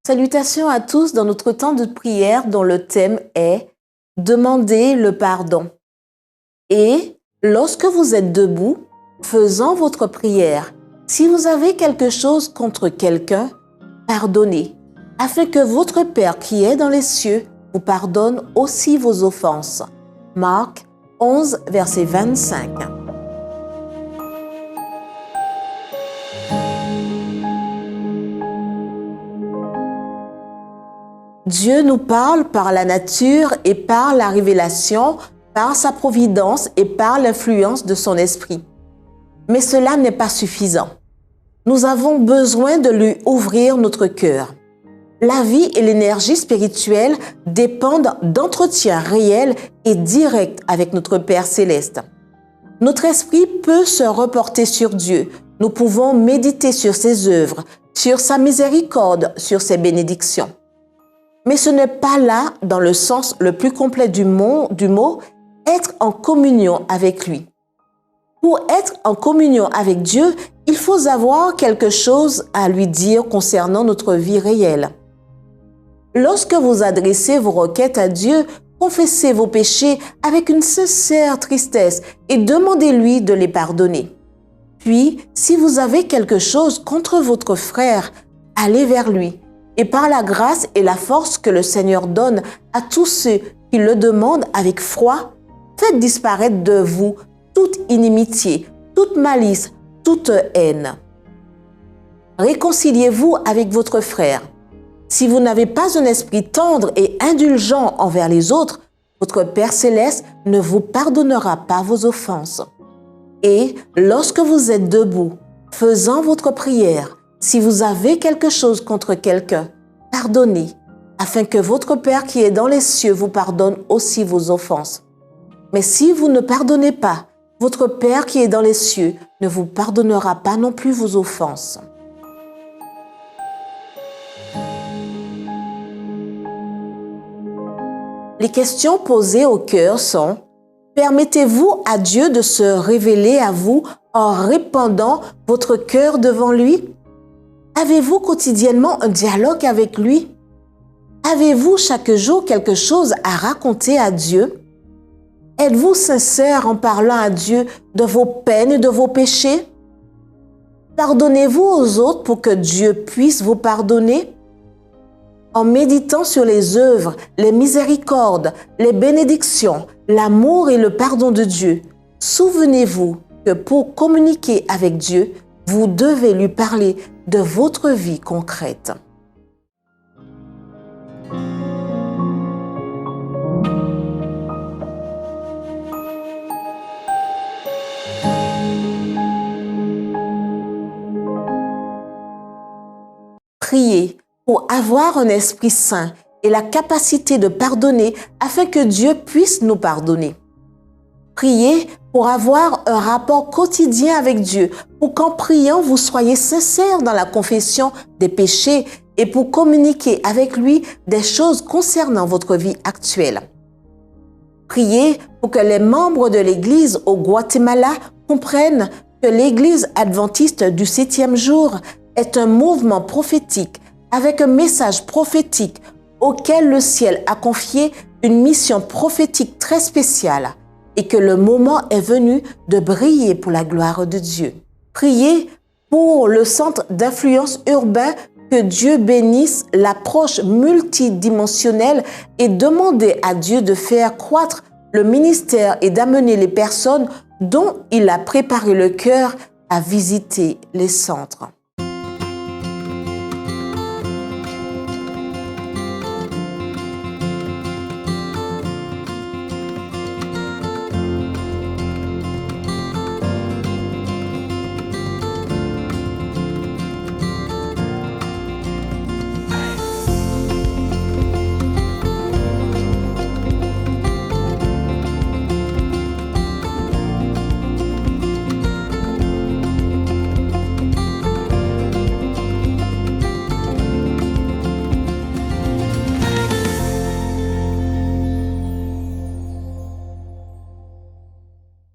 Salutations à tous dans notre temps de prière dont le thème est « Demandez le pardon ». Et lorsque vous êtes debout, faisant votre prière, si vous avez quelque chose contre quelqu'un, pardonnez, afin que votre Père qui est dans les cieux vous pardonne aussi vos offenses. Marc 11, verset 25. Dieu nous parle par la nature et par la révélation, par sa providence et par l'influence de son esprit. Mais cela n'est pas suffisant. Nous avons besoin de lui ouvrir notre cœur. La vie et l'énergie spirituelle dépendent d'entretiens réels et directs avec notre Père céleste. Notre esprit peut se reporter sur Dieu. Nous pouvons méditer sur ses œuvres, sur sa miséricorde, sur ses bénédictions. Mais ce n'est pas là, dans le sens le plus complet du mot, être en communion avec lui. Pour être en communion avec Dieu, il faut avoir quelque chose à lui dire concernant notre vie réelle. Lorsque vous adressez vos requêtes à Dieu, confessez vos péchés avec une sincère tristesse et demandez-lui de les pardonner. Puis, si vous avez quelque chose contre votre frère, allez vers lui. Et par la grâce et la force que le Seigneur donne à tous ceux qui le demandent avec foi, faites disparaître de vous toute inimitié, toute malice, toute haine. Réconciliez-vous avec votre frère. Si vous n'avez pas un esprit tendre et indulgent envers les autres, votre Père céleste ne vous pardonnera pas vos offenses. Et lorsque vous êtes debout, faisant votre prière, si vous avez quelque chose contre quelqu'un, pardonnez, afin que votre Père qui est dans les cieux vous pardonne aussi vos offenses. Mais si vous ne pardonnez pas, votre Père qui est dans les cieux ne vous pardonnera pas non plus vos offenses. Les questions posées au cœur sont: permettez-vous à Dieu de se révéler à vous en répandant votre cœur devant lui? Avez-vous quotidiennement un dialogue avec lui? Avez-vous chaque jour quelque chose à raconter à Dieu? Êtes-vous sincère en parlant à Dieu de vos peines et de vos péchés? Pardonnez-vous aux autres pour que Dieu puisse vous pardonner? En méditant sur les œuvres, les miséricordes, les bénédictions, l'amour et le pardon de Dieu, souvenez-vous que pour communiquer avec Dieu, vous devez lui parler de votre vie concrète. Priez pour avoir un esprit saint et la capacité de pardonner afin que Dieu puisse nous pardonner. Priez pour avoir un rapport quotidien avec Dieu, pour qu'en priant, vous soyez sincère dans la confession des péchés et pour communiquer avec lui des choses concernant votre vie actuelle. Priez pour que les membres de l'Église au Guatemala comprennent que l'Église adventiste du 7e jour est un mouvement prophétique avec un message prophétique auquel le ciel a confié une mission prophétique très spéciale et que le moment est venu de briller pour la gloire de Dieu. Priez pour le centre d'influence urbain, que Dieu bénisse l'approche multidimensionnelle et demandez à Dieu de faire croître le ministère et d'amener les personnes dont il a préparé le cœur à visiter les centres.